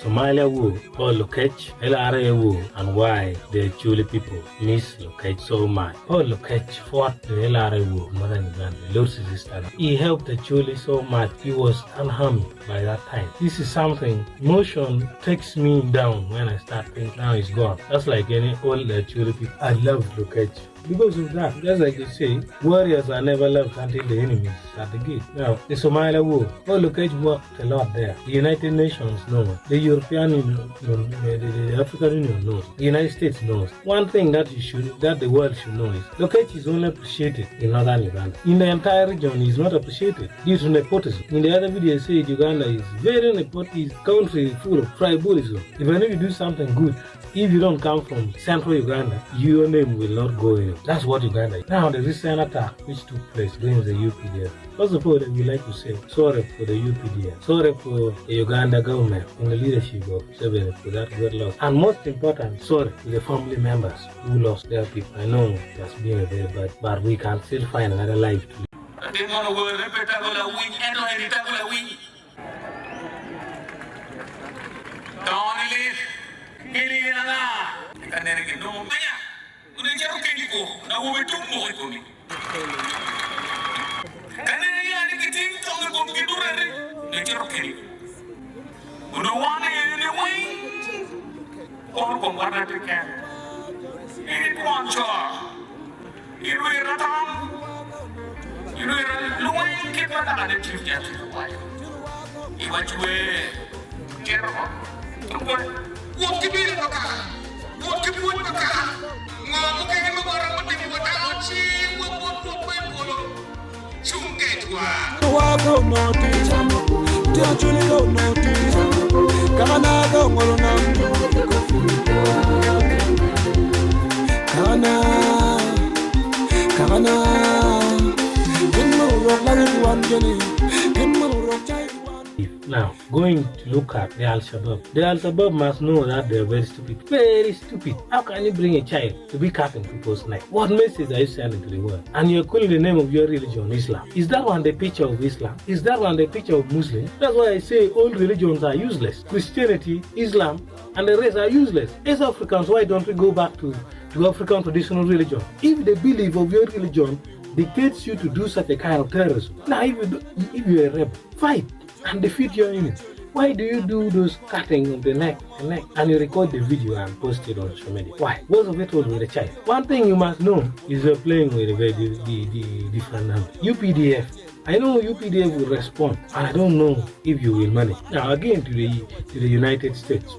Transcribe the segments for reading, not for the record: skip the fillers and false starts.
Somalia war, or Lokech, LRA war, and why the Acoli people miss Lokech so much. Paul Lokech fought the LRA war in Northern Uganda, lost his sister. He helped the Acoli so much, he was unharmed by that time. This is something, emotion takes me down when I start thinking, now it's gone. That's like any old Acoli people. I love Lokech. Because of that, just like you say, warriors are never loved until the enemies at the gate. Now, the Somalia war, Lokech worked a lot there. The United Nations knows. The European Union, the African Union knows. The United States knows. One thing that the world should know is Lokech is only appreciated in Northern Uganda. In the entire region, he is not appreciated due to nepotism. In the other video, I said Uganda is very nepotistic country full of tribalism. Even if you do something good, if you don't come from central Uganda, your name will not go in. That's what Uganda is. Now, the recent attack which took place during the UPDF. First of all, we like to say sorry for the UPDF. Sorry for the Uganda government and the leadership of Museveni for that great loss. And most important, sorry to the family members who lost their people. I know it has been a very bad, but we can still find another life to live. Now, going to look at the Al-Shabaab. The Al-Shabaab must know that they are very stupid. Very stupid. How can you bring a child to be cutting people's neck? What message are you sending to the world? And you're calling the name of your religion Islam. Is that one the picture of Islam? Is that one the picture of Muslim? That's why I say all religions are useless. Christianity, Islam, and the rest are useless. As Africans, why don't we go back to African traditional religion? If the belief of your religion dictates you to do such a kind of terrorism, now if you're a rebel, fight and defeat your enemy. Why do you do those cutting of the neck, and you record the video and post it on social media? Why? What's of it all with a child? One thing you must know is you're playing with a very different number. UPDF. I know UPDF will respond, and I don't know if you will manage. Now again to the United States.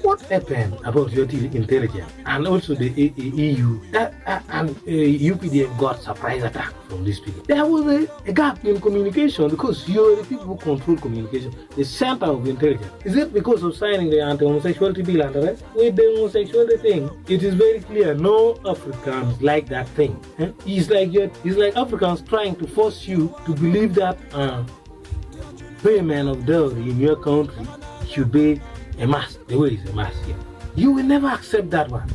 What happened about your intelligence and also the EU and UPDF got surprise attack from these people? There was a gap in communication because you're the people who control communication, the center of intelligence. Is it because of signing the anti-homosexuality bill and the rest? With the homosexuality thing, it is very clear no Africans like that thing. It's like Africans trying to force you to believe that payment of dowry in your country should be a must, the way it's a must here. You will never accept that one.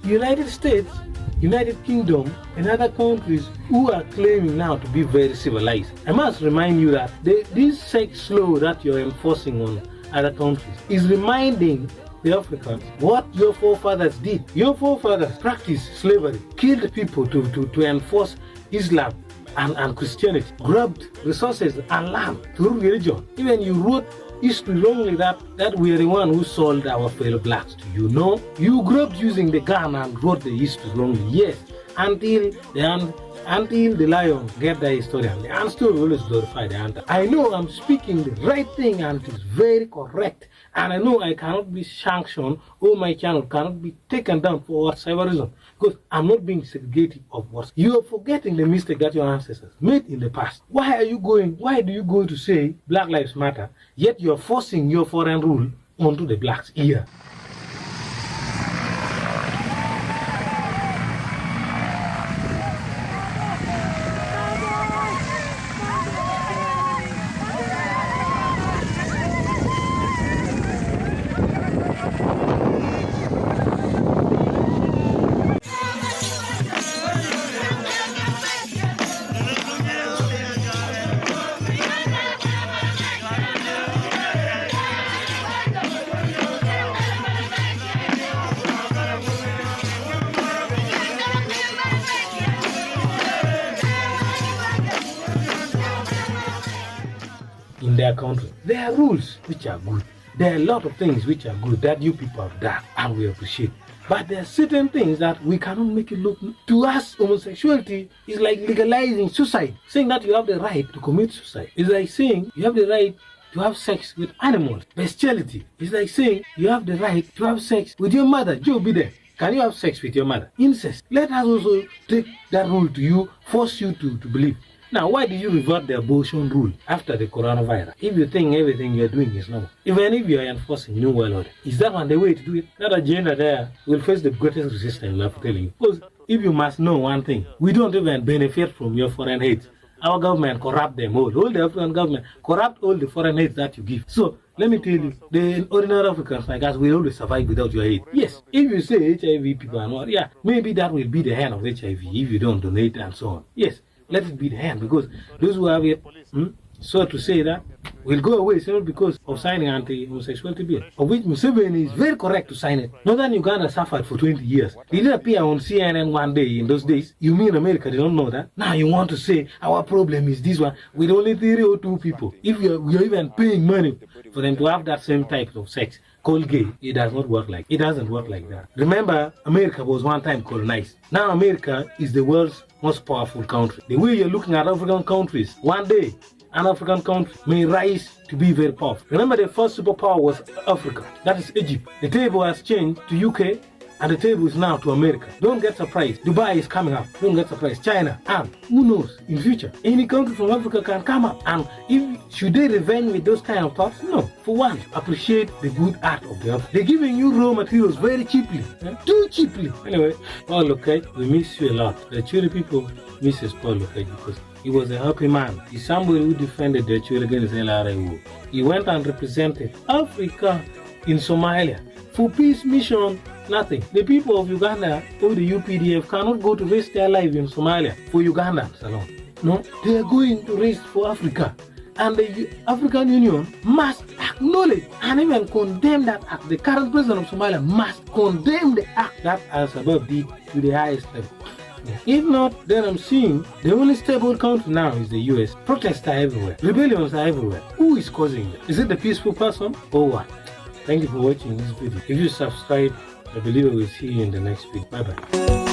United States, United Kingdom, and other countries who are claiming now to be very civilized. I must remind you that this sex law that you're enforcing on other countries is reminding the Africans what your forefathers did. Your forefathers practiced slavery, killed people to enforce Islam and Christianity, grabbed resources and land through religion. Even you wrote history wrongly that we are the one who sold our fellow blacks to you. No, you grabbed using the gun and wrote the history wrongly. Yes, until the lion get the historian. The ant story always glorify the hunter. I know I'm speaking the right thing and it is very correct. And I know I cannot be sanctioned or my channel cannot be taken down for whatever reason. Because I'm not being segregated of what. You are forgetting the mistake that your ancestors made in the past. Why do you go to say Black Lives Matter, yet you're forcing your foreign rule onto the blacks here? In their country, there are rules which are good. There are a lot of things which are good that you people have done and we appreciate. But there are certain things that we cannot make it look. To us, homosexuality is like legalizing suicide, saying that you have the right to commit suicide. It's like saying you have the right to have sex with animals. Bestiality. It's like saying you have the right to have sex with your mother. Joe, be there. Can you have sex with your mother? Incest. Let us also take that rule to you, force you to believe. Now, why do you revert the abortion rule after the coronavirus? If you think everything you're doing is normal, even if you're enforcing new world order, is that one the way to do it? That agenda there will face the greatest resistance, I'm telling you. Because if you must know one thing, we don't even benefit from your foreign aid. Our government corrupt them all the African government corrupt all the foreign aid that you give. So, let me tell you, the ordinary Africans like us will always survive without your aid. Yes, if you say HIV people are not, yeah, maybe that will be the end of HIV if you don't donate and so on. Yes. Let it be the hand, because those who have it, so to say that, will go away simply because of signing anti-homosexuality bill, of which Museveni is very correct to sign it. Northern Uganda suffered for 20 years. It did appear on CNN one day in those days. You mean America, they don't know that? Now you want to say our problem is this one with only 3 or 2 people. If you're even paying money for them to have that same type of sex called gay, it does not work like it doesn't work like that. Remember, America was one time colonized. Now America is the world's most powerful country. The way you're looking at African countries, one day an African country may rise to be very powerful. Remember, the first superpower was Africa, that is Egypt. The table has changed to UK and the table is now to America. Don't get surprised. Dubai is coming up. Don't get surprised. China, and who knows, in future, any country from Africa can come up. And should they revenge with those kind of thoughts? No. For one, appreciate the good art of the African. They're giving you raw materials very cheaply. Too cheaply. Anyway, Paul Lokech, we miss you a lot. The Acoli people misses Paul Lokech because he was a happy man. He's somebody who defended the Acoli against LRA war. He went and represented Africa in Somalia. For peace mission, nothing. The people of Uganda or the UPDF cannot go to risk their life in Somalia for Ugandans alone. No, they are going to risk for Africa. And the African Union must acknowledge and even condemn that act. The current president of Somalia must condemn the act that Al-Shabaab did to the highest level. If not, then I'm seeing the only stable country now is the US. Protests are everywhere. Rebellions are everywhere. Who is causing it? Is it the peaceful person or what? Thank you for watching this video. If you subscribe, I believe I will see you in the next video. Bye bye.